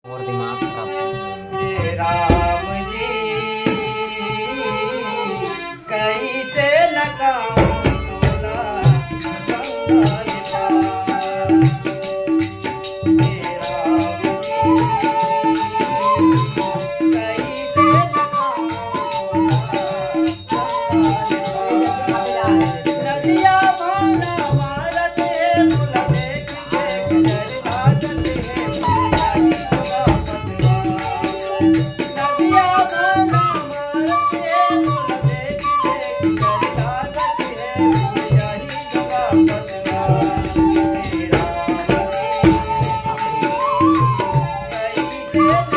और दिमाग खराब। राम जी कैसे लगाऊं तोला कंगाल पार। राम जी कैसे लगाऊं तोला कंगाल पार। नदिया भाना मारते मुला देख देख डरना चलते हैं नदिया भाना मारते मुला देख देख डरना चलते हैं यही जगह पतवार। राम जी कैसे